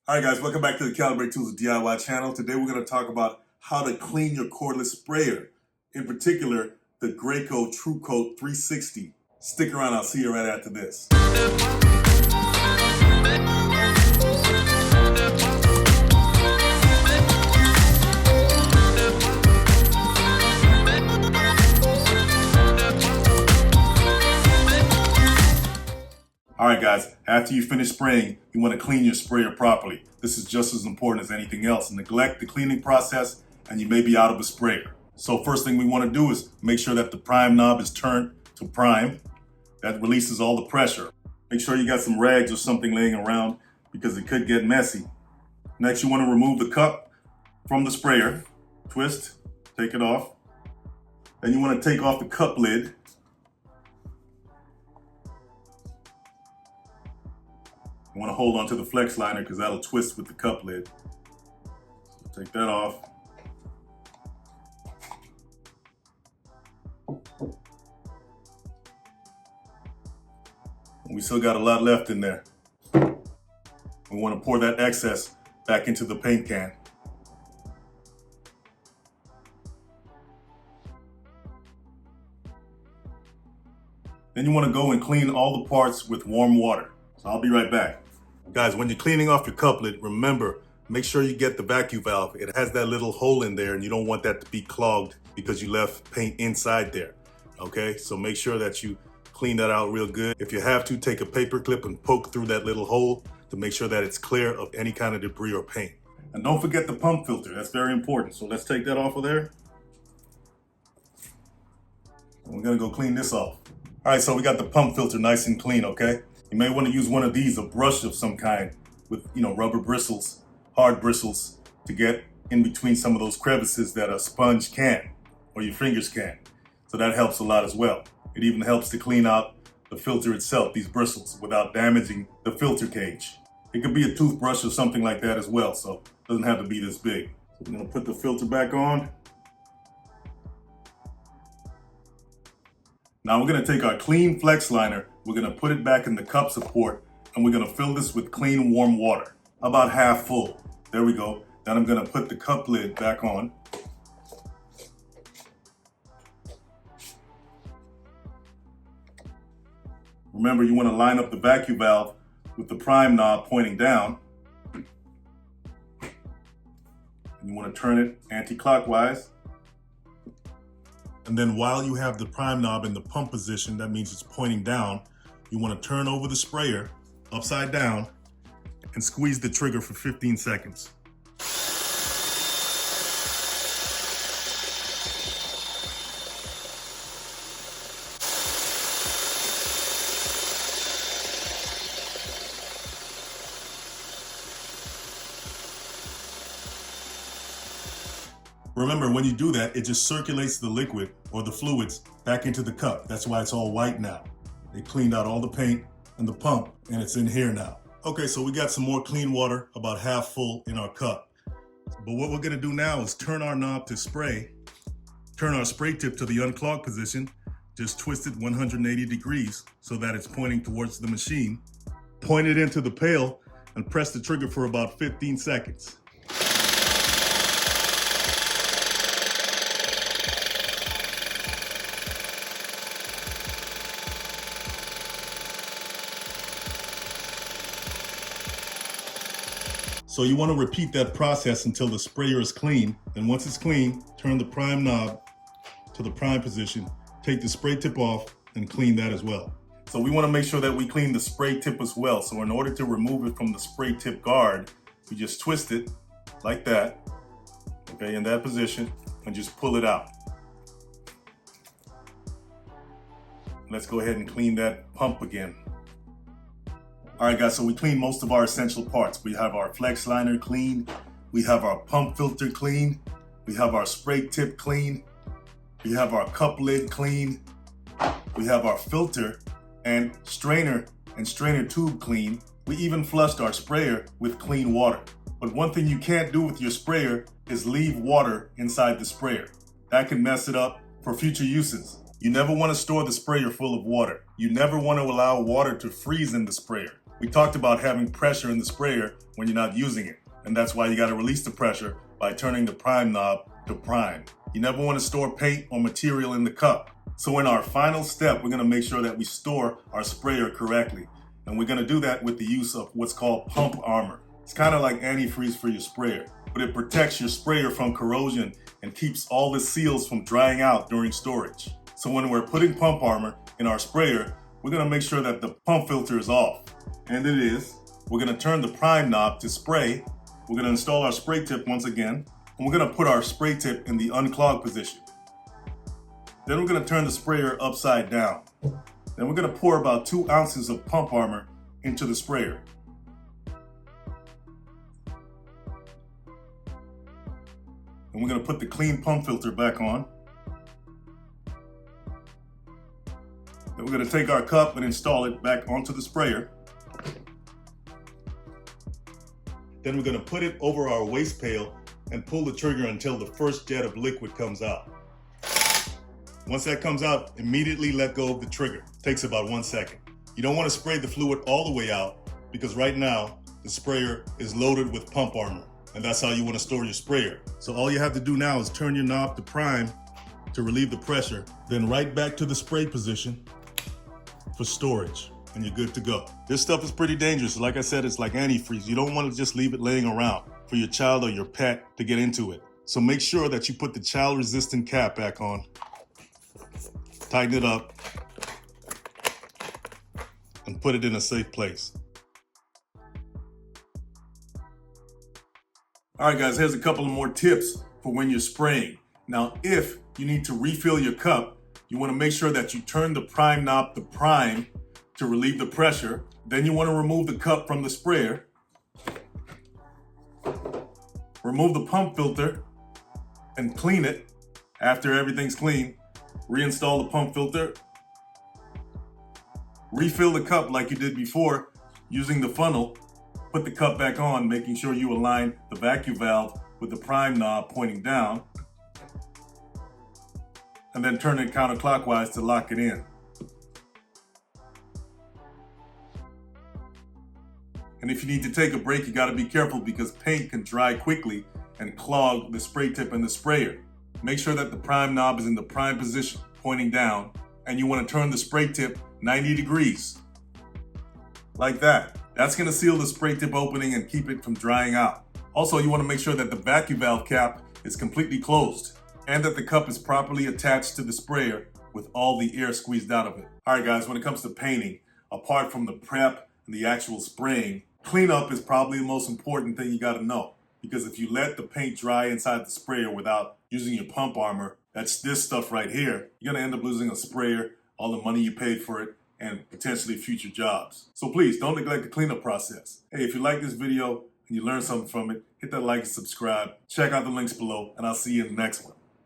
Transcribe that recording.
Alright guys, welcome back to the Calibrate Tools DIY channel. Today we're going to talk about how to clean your cordless sprayer. In particular, the Graco TrueCoat 360. Stick around, I'll see you right after this. Alright guys, after you finish spraying, you want to clean your sprayer properly. This is just as important as anything else. Neglect the cleaning process and you may be out of a sprayer. So first thing we want to do is make sure that the prime knob is turned to prime. That releases all the pressure. Make sure you got some rags or something laying around because it could get messy. Next you want to remove the cup from the sprayer. Twist, take it off. Then you want to take off the cup lid. You want to hold onto the flex liner because that'll twist with the cup lid. So take that off. We still got a lot left in there. We want to pour that excess back into the paint can. Then you want to go and clean all the parts with warm water. So I'll be right back. Guys, when you're cleaning off your couplet, remember, make sure you get the vacuum valve. It has that little hole in there and you don't want that to be clogged because you left paint inside there. Okay, so make sure that you clean that out real good. If you have to, take a paper clip and poke through that little hole to make sure that it's clear of any kind of debris or paint. And don't forget the pump filter, that's very important. So let's take that off of there. And we're gonna go clean this off. All right, so we got the pump filter nice and clean, okay? You may want to use one of these, a brush of some kind with, rubber bristles, hard bristles, to get in between some of those crevices that a sponge can, or your fingers can. So that helps a lot as well. It even helps to clean out the filter itself, these bristles, without damaging the filter cage. It could be a toothbrush or something like that as well, so it doesn't have to be this big. So we're gonna put the filter back on. Now we're gonna take our clean flex liner, we're gonna put it back in the cup support, and we're gonna fill this with clean warm water, about half full. There we go. Then I'm gonna put the cup lid back on. Remember, you wanna line up the vacuum valve with the prime knob pointing down. And you wanna turn it anti-clockwise. And then while you have the prime knob in the pump position, that means it's pointing down, you want to turn over the sprayer upside down and squeeze the trigger for 15 seconds. Remember, when you do that, it just circulates the liquid or the fluids back into the cup. That's why it's all white now. They cleaned out all the paint and the pump, and it's in here now. Okay, so we got some more clean water, about half full in our cup. But what we're gonna do now is turn our knob to spray, turn our spray tip to the unclogged position, just twist it 180 degrees so that it's pointing towards the machine. Point it into the pail and press the trigger for about 15 seconds. So you want to repeat that process until the sprayer is clean. And once it's clean, turn the prime knob to the prime position, take the spray tip off and clean that as well. So we want to make sure that we clean the spray tip as well. So in order to remove it from the spray tip guard, we just twist it like that, okay, in that position, and just pull it out. Let's go ahead and clean that pump again. All right guys, so we cleaned most of our essential parts. We have our flex liner clean, we have our pump filter clean, we have our spray tip clean, we have our cup lid clean, we have our filter and strainer tube clean. We even flushed our sprayer with clean water. But one thing you can't do with your sprayer is leave water inside the sprayer. That can mess it up for future uses. You never want to store the sprayer full of water. You never want to allow water to freeze in the sprayer. We talked about having pressure in the sprayer when you're not using it, and that's why you got to release the pressure by turning the prime knob to prime. You never want to store paint or material in the cup. So in our final step, we're going to make sure that we store our sprayer correctly. And we're going to do that with the use of what's called pump armor. It's kind of like antifreeze for your sprayer, but it protects your sprayer from corrosion and keeps all the seals from drying out during storage. So when we're putting pump armor in our sprayer, we're going to make sure that the pump filter is off. And it is. We're going to turn the prime knob to spray. We're going to install our spray tip once again, and we're going to put our spray tip in the unclog position. Then we're going to turn the sprayer upside down. Then we're going to pour about 2 ounces of pump armor into the sprayer. And we're going to put the clean pump filter back on. Then we're going to take our cup and install it back onto the sprayer. Then we're going to put it over our waste pail and pull the trigger until the first jet of liquid comes out. Once that comes out, immediately let go of the trigger. It takes about 1 second. You don't want to spray the fluid all the way out because right now the sprayer is loaded with pump armor, and that's how you want to store your sprayer. So all you have to do now is turn your knob to prime to relieve the pressure, then right back to the spray position for storage, and you're good to go. This stuff is pretty dangerous. Like I said, it's like antifreeze. You don't want to just leave it laying around for your child or your pet to get into it. So make sure that you put the child-resistant cap back on, tighten it up, and put it in a safe place. All right, guys, here's a couple of more tips for when you're spraying. Now, if you need to refill your cup, you want to make sure that you turn the prime knob to prime to relieve the pressure. Then you want to remove the cup from the sprayer. Remove the pump filter and clean it. After everything's clean, reinstall the pump filter. Refill the cup like you did before using the funnel. Put the cup back on, making sure you align the vacuum valve with the prime knob pointing down. And then turn it counterclockwise to lock it in. And if you need to take a break, you got to be careful because paint can dry quickly and clog the spray tip in the sprayer. Make sure that the prime knob is in the prime position, pointing down, and you want to turn the spray tip 90 degrees. Like that. That's going to seal the spray tip opening and keep it from drying out. Also, you want to make sure that the vacuum valve cap is completely closed and that the cup is properly attached to the sprayer with all the air squeezed out of it. All right, guys, when it comes to painting, apart from the prep and the actual spraying, cleanup is probably the most important thing you got to know. Because if you let the paint dry inside the sprayer without using your pump armor, that's this stuff right here, you're going to end up losing a sprayer, all the money you paid for it, and potentially future jobs. So please don't neglect the cleanup process. Hey, if you like this video and you learned something from it, hit that like and subscribe. Check out the links below, and I'll see you in the next one.